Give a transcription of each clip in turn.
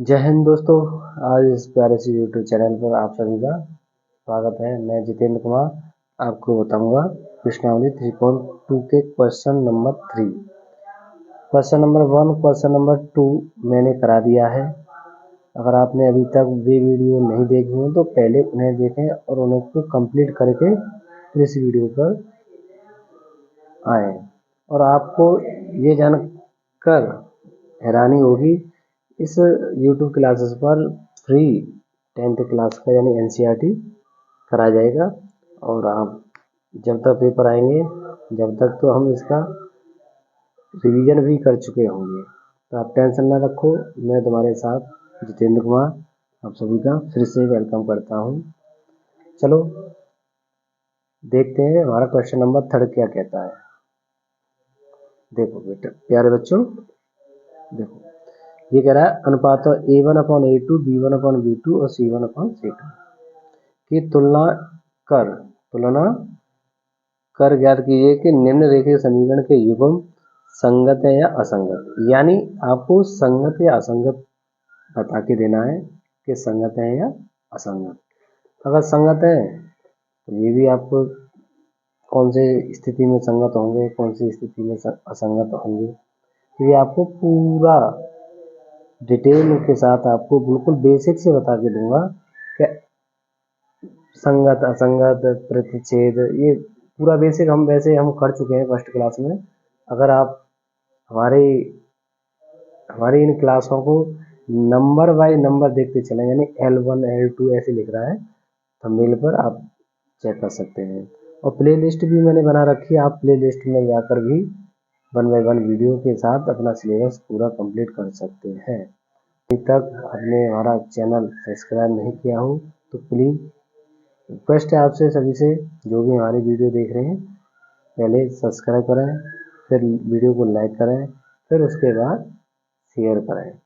जय हिंद दोस्तों। आज इस प्यारे से यूट्यूब चैनल पर आप सभी का स्वागत है। मैं जितेंद्र कुमार आपको बताऊंगा प्रश्नावली 3.2 के question number 3, question number 1, question number 2 मैंने करा दिया है। अगर आपने अभी तक वे वीडियो नहीं देखी हो तो पहले उन्हें देखें और उनको कंप्लीट करके फिर इस वीडियो पर आए। और आपको ये जानकर हैरानी होगी, इस YouTube क्लासेस पर फ्री 10th क्लास का यानी NCERT कराया जाएगा। और आप जब तक पेपर आएंगे जब तक तो हम इसका रिवीजन भी कर चुके होंगे, तो आप टेंशन ना रखो। मैं तुम्हारे साथ जितेंद्र कुमार आप सभी का फिर से वेलकम करता हूँ। चलो देखते हैं हमारा क्वेश्चन नंबर 3 क्या कहता है। देखो बेटा प्यारे बच्चों, देखो ये कह रहा है अनुपात A1/A2, B1/B2 और C1/C2 की तुलना कर ज्ञात कीजिए कि निम्नलिखित समीकरण के युग्म संगत है या असंगत। यानी आपको संगत या असंगत बता के देना है कि संगत है या असंगत। अगर संगत है तो ये भी आपको कौन से स्थिति में संगत होंगे, कौन सी स्थिति में असंगत होंगे, तो ये आपको पूरा डिटेल के साथ आपको बिल्कुल बेसिक से बता के दूंगा कि संगत असंगत प्रतिच्छेद, ये पूरा बेसिक हम कर चुके हैं फर्स्ट क्लास में। अगर आप हमारी इन क्लासों को नंबर बाय नंबर देखते चलें, यानी L1 L2 ऐसे लिख रहा है थंबनेल पर, आप चेक कर सकते हैं। और प्ले लिस्ट भी मैंने बना रखी है, आप प्ले लिस्ट में जाकर भी 1 बाय 1 वीडियो के साथ अपना सिलेबस पूरा कंप्लीट कर सकते हैं। अभी तक आपने हमारा चैनल सब्सक्राइब नहीं किया हो तो प्लीज़ रिक्वेस्ट है आपसे सभी से, जो भी हमारी वीडियो देख रहे हैं पहले सब्सक्राइब करें, फिर वीडियो को लाइक करें, फिर उसके बाद शेयर करें।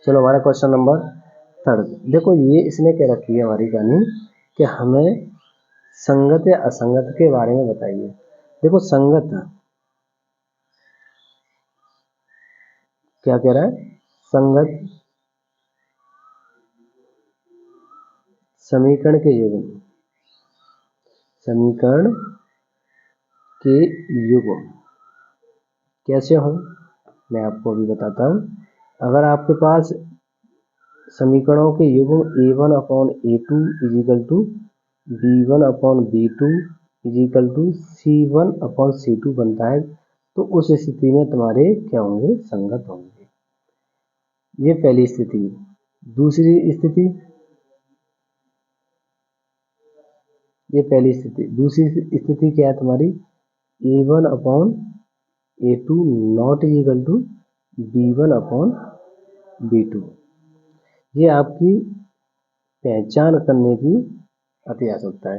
चलो हमारा क्वेश्चन नंबर 3, देखो ये इसने क्या रखी है हमारी कहानी कि हमें संगत या असंगत के बारे में बताइए। देखो संगत क्या कह रहा है, संगत समीकरण के युग्म कैसे हो, मैं आपको अभी बताता हूँ। अगर आपके पास समीकरणों के युग्म A1/A2 equal to B1/B2 is equal to C1/C2 बनता है, तो उस स्थिति में तुम्हारे क्या होंगे, संगत होंगे। ये पहली स्थिति। दूसरी स्थिति, ये पहली स्थिति। दूसरी स्थिति क्या है तुम्हारी, A1/A2 not equal to B1/B2। ये आपकी पहचान करने की अति आवश्यकता है।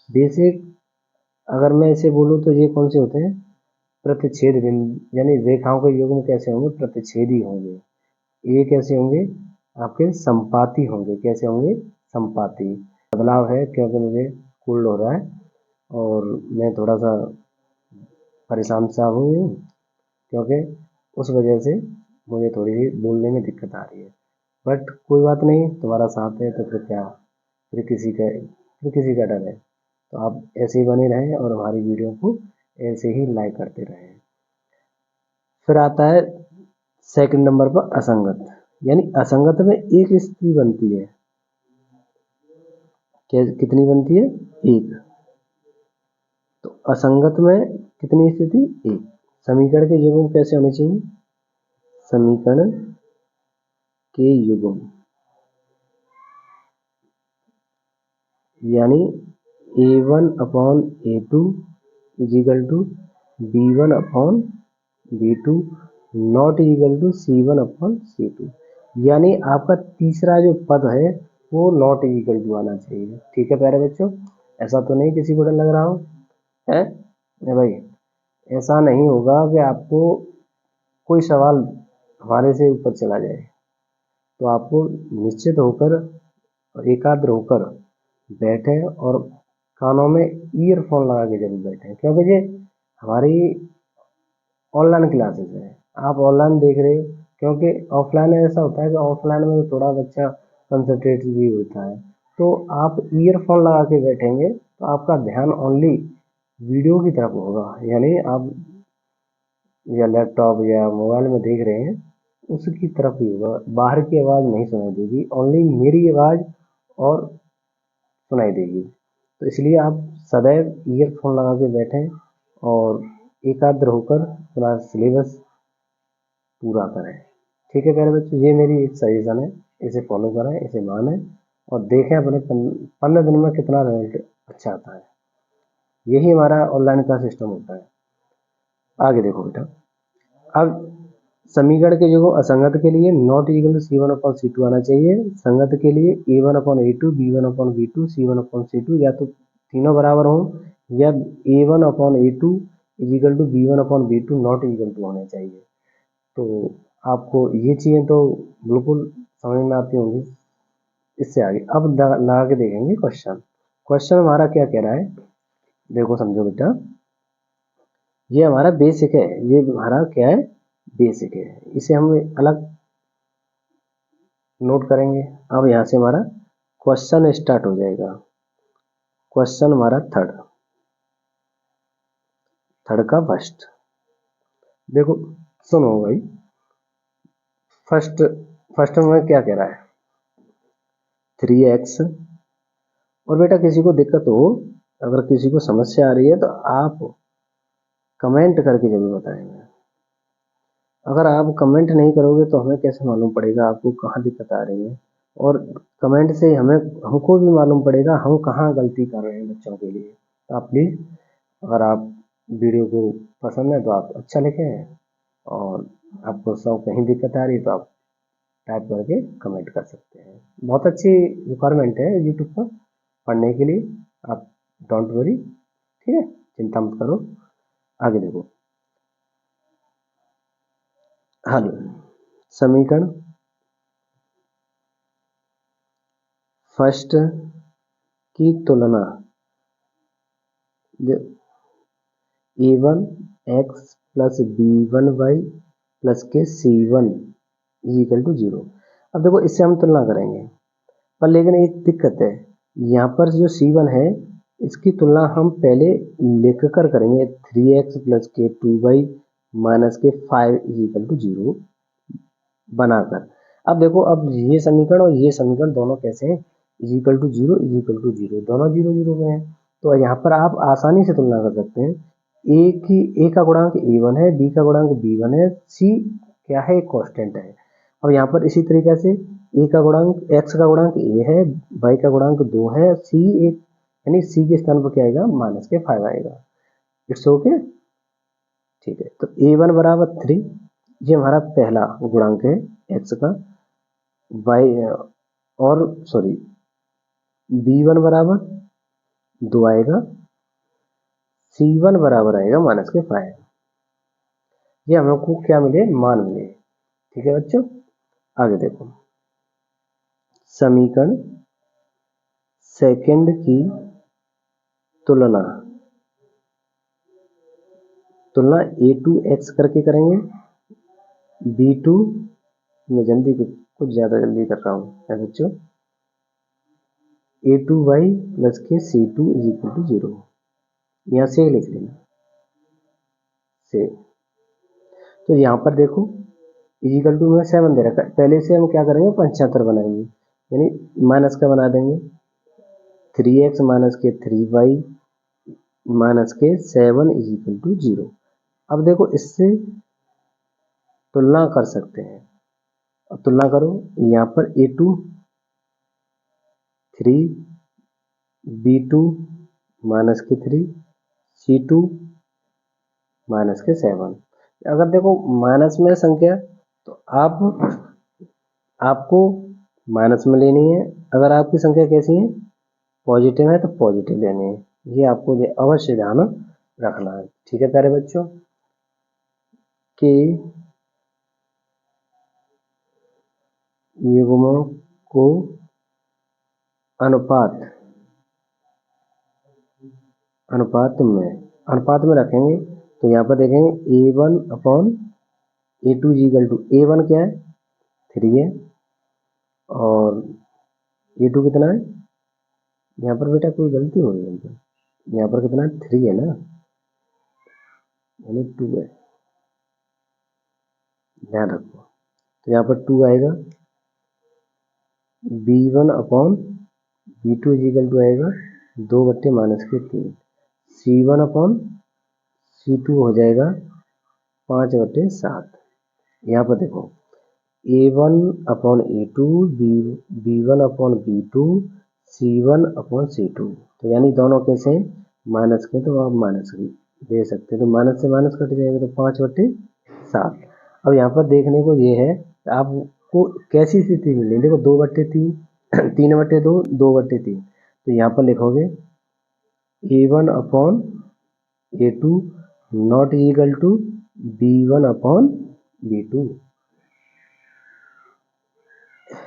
बेसिक अगर मैं इसे बोलूँ तो ये कौन से होते हैं, प्रतिच्छेद बिंदु, यानी रेखाओं के युग्म कैसे होंगे, प्रतिच्छेदी होंगे। ये कैसे होंगे, आपके संपाती होंगे। कैसे होंगे, संपाती। बदलाव है क्योंकि मुझे कोल्ड हो रहा है और मैं थोड़ा सा परेशान सा हूँ, क्योंकि उस वजह से मुझे थोड़ी सी बोलने में दिक्कत आ रही है। बट कोई बात नहीं, तुम्हारा साथ है तो फिर क्या, फिर किसी का डर है। तो आप ऐसे ही बने रहें और हमारी वीडियो को ऐसे ही लाइक करते रहें। फिर आता है सेकंड नंबर पर असंगत, यानी असंगत में एक स्थिति बनती है। कितनी बनती है, एक। तो असंगत में कितनी स्थिति, एक। समीकरण के युग्म कैसे होने चाहिए, समीकरण के युग्म यानी A1/A2 equal to B1/B2 not equal to C1/C2। यानी आपका तीसरा जो पद है वो नॉट इजिकल टू आना चाहिए। ठीक है प्यारे बच्चों, ऐसा तो नहीं किसी को डर लग रहा हो है भाई, ऐसा नहीं होगा कि आपको कोई सवाल हमारे से ऊपर चला जाए। तो आपको निश्चित होकर और एकाग्र होकर बैठे और कानों में ईयरफोन लगा के जरूर बैठे, क्योंकि ये हमारी ऑनलाइन क्लासेस है। आप ऑनलाइन देख रहे हो, क्योंकि ऑफलाइन में ऐसा होता है कि ऑफलाइन में थोड़ा बच्चा कंसंट्रेट भी होता है। तो आप ईयरफोन लगा के बैठेंगे तो आपका ध्यान ओनली वीडियो की तरफ होगा, यानी आप या लैपटॉप या मोबाइल में देख रहे हैं उसकी तरफ ही होगा, बाहर की आवाज़ नहीं सुनाई देगी, ओनली मेरी आवाज़ और सुनाई देगी। तो इसलिए आप सदैव ईयरफोन लगा के बैठें और एकाग्र होकर अपना सिलेबस पूरा करें। ठीक है प्यारे बच्चों, ये मेरी एक सजेशन है, इसे फॉलो करें, इसे मानें और देखें अपने 15 दिन में कितना रिजल्ट अच्छा आता है। यही हमारा ऑनलाइन का सिस्टम होता है। आगे देखो बेटा, अब समीकरण के जो असंगत के लिए नॉट इक्वल टू C1/C2 आना चाहिए, संगत के लिए A1/A2 B1/B2 C1/C2 या तो तीनों बराबर हो या A1/A2 is equal to B1/B2 not equal to होने चाहिए। तो आपको ये चीज़ें तो बिल्कुल समझ में आती होंगी। इससे आगे अब लगा के देखेंगे क्वेश्चन। क्वेश्चन हमारा क्या कह रहा है, देखो समझो बेटा, ये हमारा बेसिक है, ये हमारा क्या है, बेसिक है, इसे हम अलग नोट करेंगे। अब यहाँ से हमारा क्वेश्चन स्टार्ट हो जाएगा। क्वेश्चन हमारा थर्ड का फर्स्ट, देखो सुनो भाई, फर्स्ट में क्या कह रहा है 3x। और बेटा किसी को दिक्कत हो, अगर किसी को समस्या आ रही है तो आप कमेंट करके जरूर बताएंगे। अगर आप कमेंट नहीं करोगे तो हमें कैसे मालूम पड़ेगा आपको कहाँ दिक्कत आ रही है, और कमेंट से हमको भी मालूम पड़ेगा हम कहाँ गलती कर रहे हैं बच्चों के लिए। तो आप प्लीज़, अगर आप वीडियो को पसंद है तो आप अच्छा लिखें, और आपको सब कहीं दिक्कत आ रही है तो आप टाइप करके कमेंट कर सकते हैं। बहुत अच्छी रिक्वायरमेंट है यूट्यूब पर पढ़ने के लिए, आप डोंट वरी, ठीक है, चिंता मत करो। आगे देखो, हल समीकरण फर्स्ट की तुलना A1x प्लस B1y प्लस के C1 इक्वल टू 0। अब देखो इससे हम तुलना करेंगे, पर लेकिन एक दिक्कत है, यहाँ पर जो C1 है इसकी तुलना हम पहले लिख कर करेंगे 3x प्लस के 2y माइनस के 5 इक्वल टू 0 बनाकर। अब देखो, अब ये समीकरण और ये समीकरण दोनों कैसे हैं, इक्वल टू 0 इक्वल टू 0, दोनों 0 0 में है। तो यहाँ पर आप आसानी से तुलना कर सकते हैं। ए का गुणांक A1 है, बी का गुणांक B1 है, सी क्या है, कांस्टेंट है। अब यहाँ पर इसी तरीके से ए का गुणांक x का गुणांक a है, y का गुणांक 2 है, सी एक यानी सी के स्थान पर क्या आएगा, माइनस के 5 आएगा। इट्स ओके, ठीक है। तो A1 बराबर 3, ये हमारा पहला गुणांक है x का, y और सॉरी B1 बराबर 2 आएगा, C1 बराबर आएगा माइनस के 5। ये हमको क्या मिले, मान मिले। ठीक है बच्चों, आगे देखो, समीकरण सेकंड की तुलना A2x करके करेंगे, B2 में जल्दी कुछ ज़्यादा जल्दी कर रहा हूँ है बच्चों, A2y प्लस के C2 इज इक्वल टू 0, यहाँ से लिख लेना से। तो यहाँ पर देखो इजिकल टू में 7 दे रखा है, पहले से हम क्या करेंगे 75 बनाएंगे, यानी माइनस का बना देंगे 3x माइनस के 3y माइनस के 7 इज इक्वल टू 0। अब देखो इससे तुलना कर सकते हैं, अब तुलना करो, यहाँ पर A2 3, B2 माइनस के 3, C2 माइनस के 7। अगर देखो माइनस में संख्या तो आपको माइनस में लेनी है, अगर आपकी संख्या कैसी है, पॉजिटिव है तो पॉजिटिव लेनी है। ये आपको अवश्य ध्यान रखना है। ठीक है प्यारे बच्चों, कि युग्मों को अनुपात में रखेंगे, तो यहाँ पर देखेंगे A1/A2 A2 equal to A1 क्या है 3 है, और A2 कितना है, यहाँ पर बेटा कोई गलती हो रही है, यहाँ पर कितना है 3 है ना, यानी 2 है, ध्यान रखो। तो यहाँ पर 2 आएगा, B1 upon B2 equal to आएगा 2/-3, C1 अपॉन C2 हो जाएगा 5/7। यहाँ पर देखो A1 upon A2, B1 upon B2, C1 upon C2, तो यानी दोनों कैसे हैं, माइनस के, तो आप माइनस दे सकते हैं, तो माइनस से माइनस कट जाएगा, तो 5/7। अब यहाँ पर देखने को ये है आपको कैसी स्थिति मिली, देखो 2/3, 3/2, 2/3, तो यहाँ पर लिखोगे A1 upon A2 not equal to B1 upon B2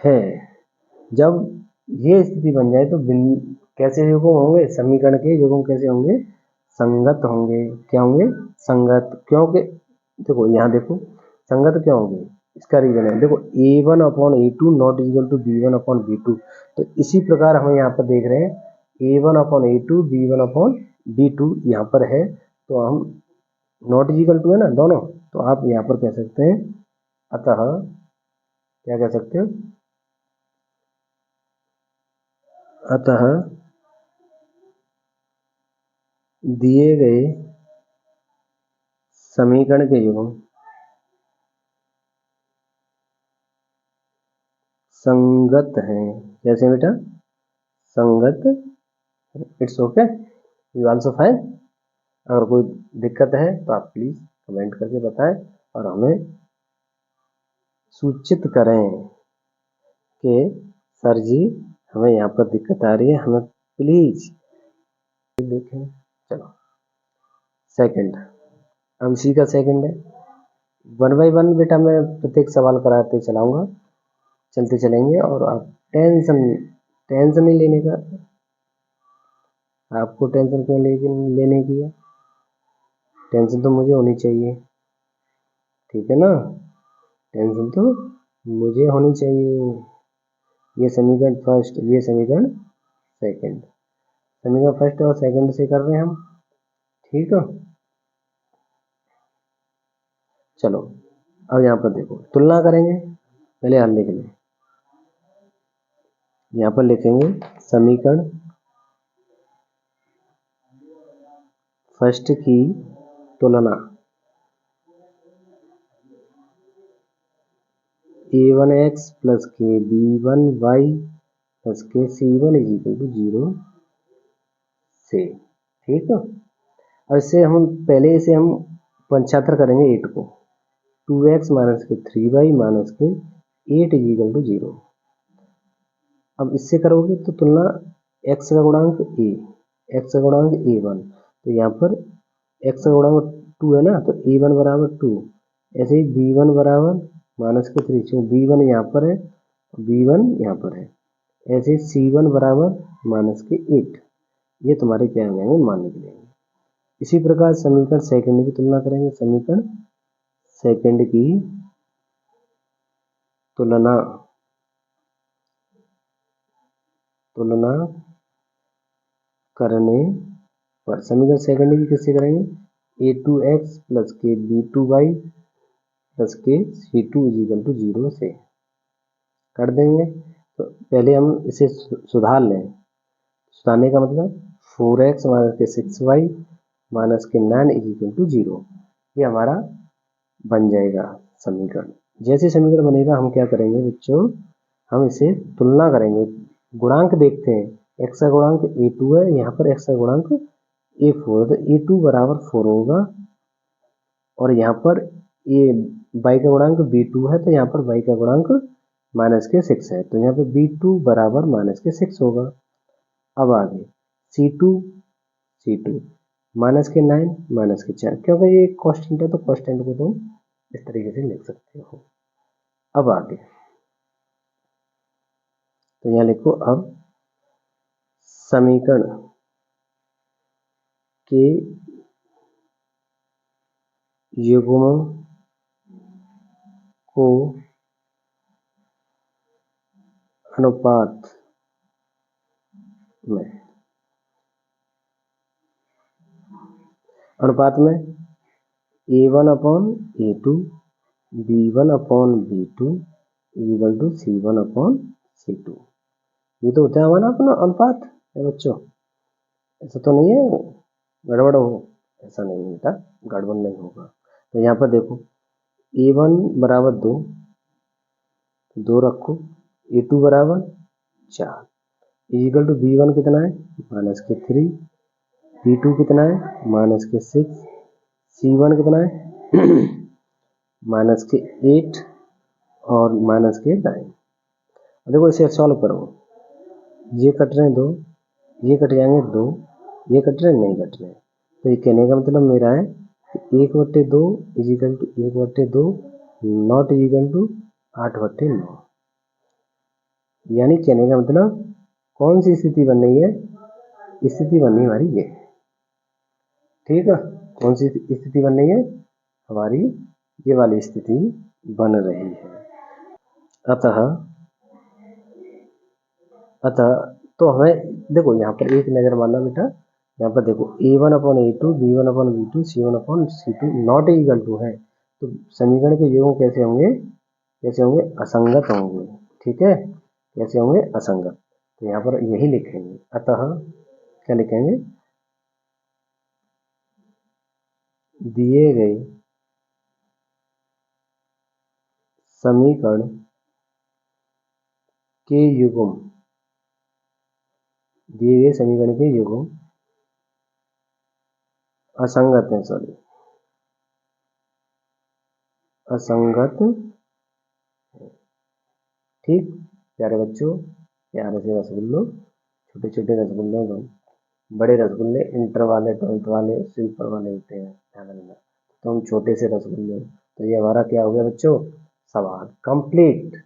है। जब ये स्थिति बन जाए तो कैसे युग्म होंगे, समीकरण के युग्म कैसे होंगे, संगत होंगे। क्या होंगे, संगत। क्योंकि देखो यहाँ देखो संगत क्यों होंगे, इसका रीजन है, देखो A1 upon A2 not equal to B1 upon B2, तो इसी प्रकार हम यहाँ पर देख रहे हैं A1 upon A2 B1 upon B2 यहाँ पर है, तो हम नॉट इक्वल टू है ना दोनों, तो आप यहाँ पर कह सकते हैं, अतः क्या कह सकते हो, अतः दिए गए समीकरण के युग्म संगत हैं। कैसे बेटा, संगत। It's okay, you also fine. अगर कोई दिक्कत है तो आप प्लीज कमेंट करके बताएं और हमें सूचित करें कि सर जी हमें यहाँ पर दिक्कत आ रही है, हमें प्लीज देखें। चलो सेकंड, अब इसी का सेकंड है, 1 बाई 1 बेटा मैं प्रत्येक सवाल कराते चलाऊंगा, चलते चलेंगे, और आप टेंशन नहीं लेने का, आपको टेंशन क्यों लेने की है, टेंशन तो मुझे होनी चाहिए, ठीक है ना, टेंशन तो मुझे होनी चाहिए। ये समीकरण फर्स्ट, ये समीकरण सेकंड, समीकरण फर्स्ट और सेकंड से कर रहे हैं हम, ठीक है। चलो अब यहाँ पर देखो तुलना करेंगे, पहले हल लिख लें, यहाँ पर लिखेंगे समीकरण फर्स्ट की तुलना A1x प्लस के B1y प्लस के C1 इज इक्वल टू 0 से, ठीक है। और इससे हम पहले इसे हम पंचात्र करेंगे 8 को, 2x माइनस के 3y माइनस के 8 इज इक्वल टू 0। अब इससे करोगे तो तुलना x का गुणांक a, x का गुणांक a1, तो यहाँ पर x का गुणांक 2 है ना, तो a1 बराबर 2, ऐसे ही b1 बराबर माइनस के 3, b1 यहाँ पर है, b1 यहाँ पर है, ऐसे c1 बराबर माइनस के 8, ये तुम्हारे क्या हो जाएंगे, मान निकलेंगे। इसी प्रकार समीकरण सेकंड की तुलना करेंगे, समीकरण सेकंड की तुलना करने पर समीकरण सेकंड की किससे करेंगे, A2x प्लस के B2y प्लस के C2 इज इक्वल टू 0 से कर देंगे। तो पहले हम इसे सुधार लें, सुधारने का मतलब 4x माइनस के 6y माइनस के 9 इज इक्वल टू 0, ये हमारा बन जाएगा समीकरण। जैसे समीकरण बनेगा हम क्या करेंगे बच्चों, हम इसे तुलना करेंगे, गुणांक देखते हैं, x का गुणांक A2 है, यहाँ पर x का गुणांक A4 है, तो A2 बराबर 4 होगा, और यहाँ पर y का गुणांक B2 है, तो यहाँ पर y का गुणांक माइनस के 6 है, तो यहाँ पर B2 बराबर माइनस के 6 होगा। अब आगे C2 माइनस के 9 माइनस के 4, क्योंकि ये कांस्टेंट है तो कांस्टेंट को तुम इस तरीके से लिख सकते हो। अब आगे तो यहाँ लिखो, अब समीकरण के युग्म को अनुपात में A1/A2 B1/B2 C1/C2। ये तो होता है हमारा अपना अनुपात है बच्चों। ऐसा तो नहीं है गड़बड़ हो, ऐसा नहीं बेटा, गड़बड़ नहीं होगा। तो यहाँ पर देखो A1 बराबर 2 रखो, A2 बराबर 4 इक्वल टू B1 कितना है -3, B2 कितना है -6, C1 कितना है -8 और -9। देखो इसे सॉल्व करो, ये कट रहे हैं 2, ये कट जाएंगे 2, ये कट रहे नहीं कट रहे। तो ये कहने का मतलब मेरा है 1/2 equal to 1/2 not equal to 8/9। यानी कहने का मतलब कौन सी स्थिति बन रही है, स्थिति बन रही हमारी ये, ठीक है। कौन सी स्थिति बन रही है हमारी, ये वाली स्थिति बन रही है। अतः तो हमें देखो यहाँ पर एक नजर मारना बेटा, यहाँ पर देखो A1/A2 B1/B2 C1/C2 not equal to है, तो समीकरण के योग कैसे होंगे, असंगत होंगे, ठीक है। कैसे होंगे, असंगत। तो यहाँ पर यही लिखेंगे, अतः क्या लिखेंगे, दिए गए समीकरण के युग्म, दिए गए समीकरण के युग्म असंगत है, असंगत, ठीक। प्यारे बच्चों, प्यारे से रसगुल्लो, छोटे छोटे रसगुल्ले दो, बड़े रसगुल्ले इंटर वाले 12th वाले सिंपल वाले होते हैं, ध्यान रखना। तो हम छोटे से रसगुल्ले, तो ये हमारा क्या हो गया बच्चों, सवाल कंप्लीट।